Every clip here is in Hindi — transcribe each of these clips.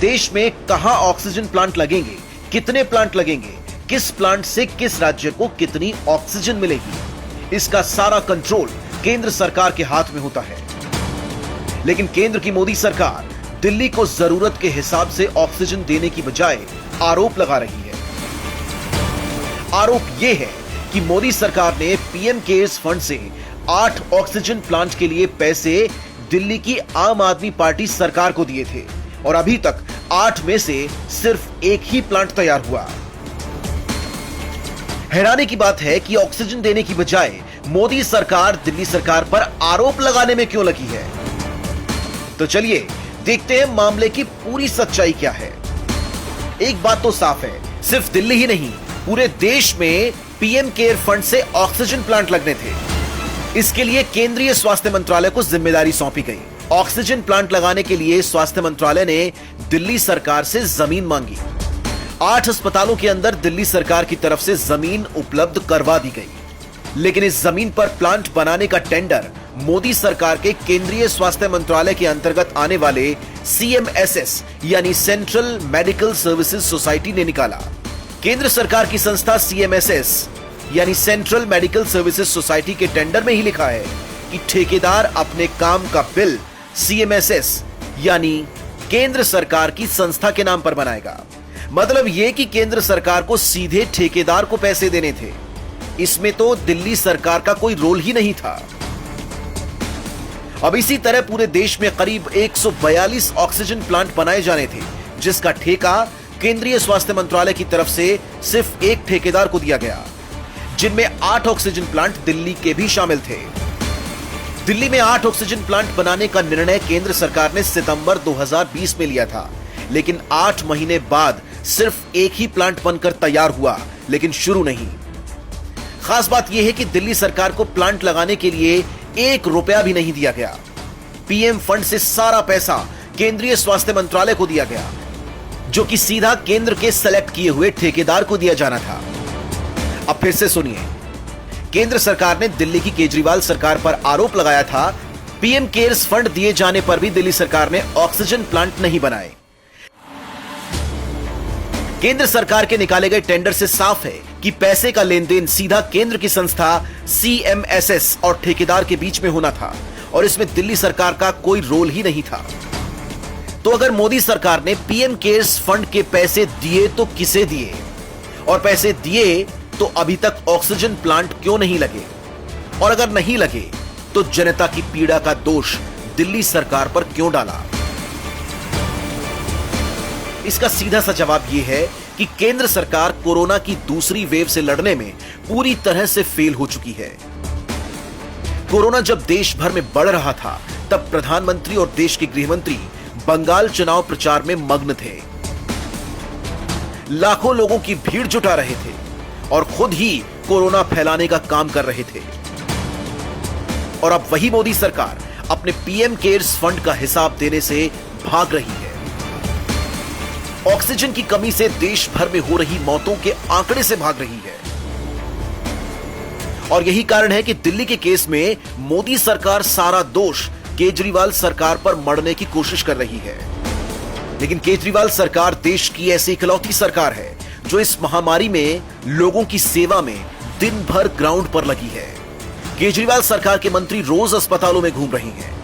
देश में कहां ऑक्सीजन प्लांट लगेंगे, कितने प्लांट लगेंगे, किस प्लांट से किस राज्य को कितनी ऑक्सीजन मिलेगी, इसका सारा कंट्रोल केंद्र सरकार के हाथ में होता है। लेकिन केंद्र की मोदी सरकार दिल्ली को जरूरत के हिसाब से ऑक्सीजन देने की बजाय आरोप लगा रही है। आरोप यह है कि मोदी सरकार ने पीएम केयर्स फंड से 8 ऑक्सीजन प्लांट के लिए पैसे दिल्ली की आम आदमी पार्टी सरकार को दिए थे और अभी तक 8 में से सिर्फ एक ही प्लांट तैयार हुआ। हैरानी की बात है कि ऑक्सीजन देने की बजाय मोदी सरकार दिल्ली सरकार पर आरोप लगाने में क्यों लगी है। तो चलिए देखते हैं मामले की पूरी सच्चाई क्या है। एक बात तो साफ है, सिर्फ दिल्ली ही नहीं, पूरे देश में पीएम केयर फंड से ऑक्सीजन प्लांट लगने थे। इसके लिए केंद्रीय स्वास्थ्य मंत्रालय को जिम्मेदारी सौंपी गई। ऑक्सीजन प्लांट लगाने के लिए स्वास्थ्य मंत्रालय ने दिल्ली सरकार से जमीन मांगी। 8 अस्पतालों के अंदर दिल्ली सरकार की तरफ से जमीन उपलब्ध करवा दी गई, लेकिन इस जमीन पर प्लांट बनाने का टेंडर मोदी सरकार के केंद्रीय स्वास्थ्य मंत्रालय के अंतर्गत आने वाले CMSS यानी सेंट्रल मेडिकल सर्विसेज सोसाइटी ने निकाला। केंद्र सरकार की संस्था CMSS यानी सेंट्रल मेडिकल सर्विसेज सोसाइटी के टेंडर में ही लिखा है कि ठेकेदार अपने काम का बिल CMSS यानी केंद्र सरकार की संस्था के नाम पर बनाएगा। मतलब यह कि केंद्र सरकार को सीधे ठेकेदार को पैसे देने थे। इसमें तो दिल्ली सरकार का कोई रोल ही नहीं था। अब इसी तरह पूरे देश में करीब 142 ऑक्सीजन प्लांट बनाए जाने थे, जिसका ठेका केंद्रीय स्वास्थ्य मंत्रालय की तरफ से सिर्फ एक ठेकेदार को दिया गया, जिनमें 8 ऑक्सीजन प्लांट दिल्ली के भी शामिल थे। दिल्ली में 8 ऑक्सीजन प्लांट बनाने का निर्णय केंद्र सरकार ने सितंबर 2020 में लिया था, लेकिन 8 महीने बाद सिर्फ एक ही प्लांट बनकर तैयार हुआ, लेकिन शुरू नहीं। खास बात यह है कि दिल्ली सरकार को प्लांट लगाने के लिए 1 रुपया भी नहीं दिया गया। पीएम फंड से सारा पैसा केंद्रीय स्वास्थ्य मंत्रालय को दिया गया, जो कि सीधा केंद्र के सेलेक्ट किए हुए ठेकेदार को दिया जाना था। अब फिर से सुनिए, केंद्र सरकार ने दिल्ली की केजरीवाल सरकार पर आरोप लगाया था, पीएम केयर्स फंड दिए जाने पर भी दिल्ली सरकार ने ऑक्सीजन प्लांट नहीं बनाए। केंद्र सरकार के निकाले गए टेंडर से साफ है कि पैसे का लेन देन सीधा केंद्र की संस्था CMSS और ठेकेदार के बीच में होना था और इसमें दिल्ली सरकार का कोई रोल ही नहीं था। तो अगर मोदी सरकार ने पीएम केयर्स फंड के पैसे दिए तो किसे दिए, और पैसे दिए तो अभी तक ऑक्सीजन प्लांट क्यों नहीं लगे, और अगर नहीं लगे तो जनता की पीड़ा का दोष दिल्ली सरकार पर क्यों डाला। इसका सीधा सा जवाब यह है कि केंद्र सरकार कोरोना की दूसरी वेव से लड़ने में पूरी तरह से फेल हो चुकी है। कोरोना जब देश भर में बढ़ रहा था, तब प्रधानमंत्री और देश के गृह मंत्री बंगाल चुनाव प्रचार में मग्न थे। लाखों लोगों की भीड़ जुटा रहे थे और खुद ही कोरोना फैलाने का काम कर रहे थे। और अब वही मोदी सरकार अपने पीएम केयर्स फंड का हिसाब देने से भाग रही है। ऑक्सीजन की कमी से देश भर में हो रही मौतों के आंकड़े से भाग रही है। और यही कारण है कि दिल्ली के केस में मोदी सरकार सारा दोष केजरीवाल सरकार पर मढ़ने की कोशिश कर रही है। लेकिन केजरीवाल सरकार देश की ऐसी इकलौती सरकार है जो इस महामारी में लोगों की सेवा में दिन भर ग्राउंड पर लगी है। केजरीवाल सरकार के मंत्री रोज अस्पतालों में घूम रही हैं।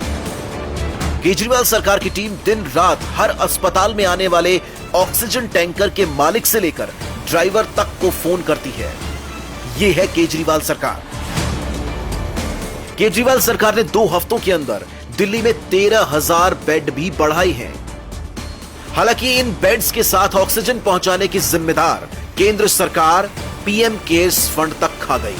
केजरीवाल सरकार की टीम दिन रात हर अस्पताल में आने वाले ऑक्सीजन टैंकर के मालिक से लेकर ड्राइवर तक को फोन करती है। यह है केजरीवाल सरकार। केजरीवाल सरकार ने 2 हफ्तों के अंदर दिल्ली में 13,000 बेड भी बढ़ाए हैं। हालांकि इन बेड्स के साथ ऑक्सीजन पहुंचाने की जिम्मेदार केंद्र सरकार पीएम केयर्स फंड तक खा गई।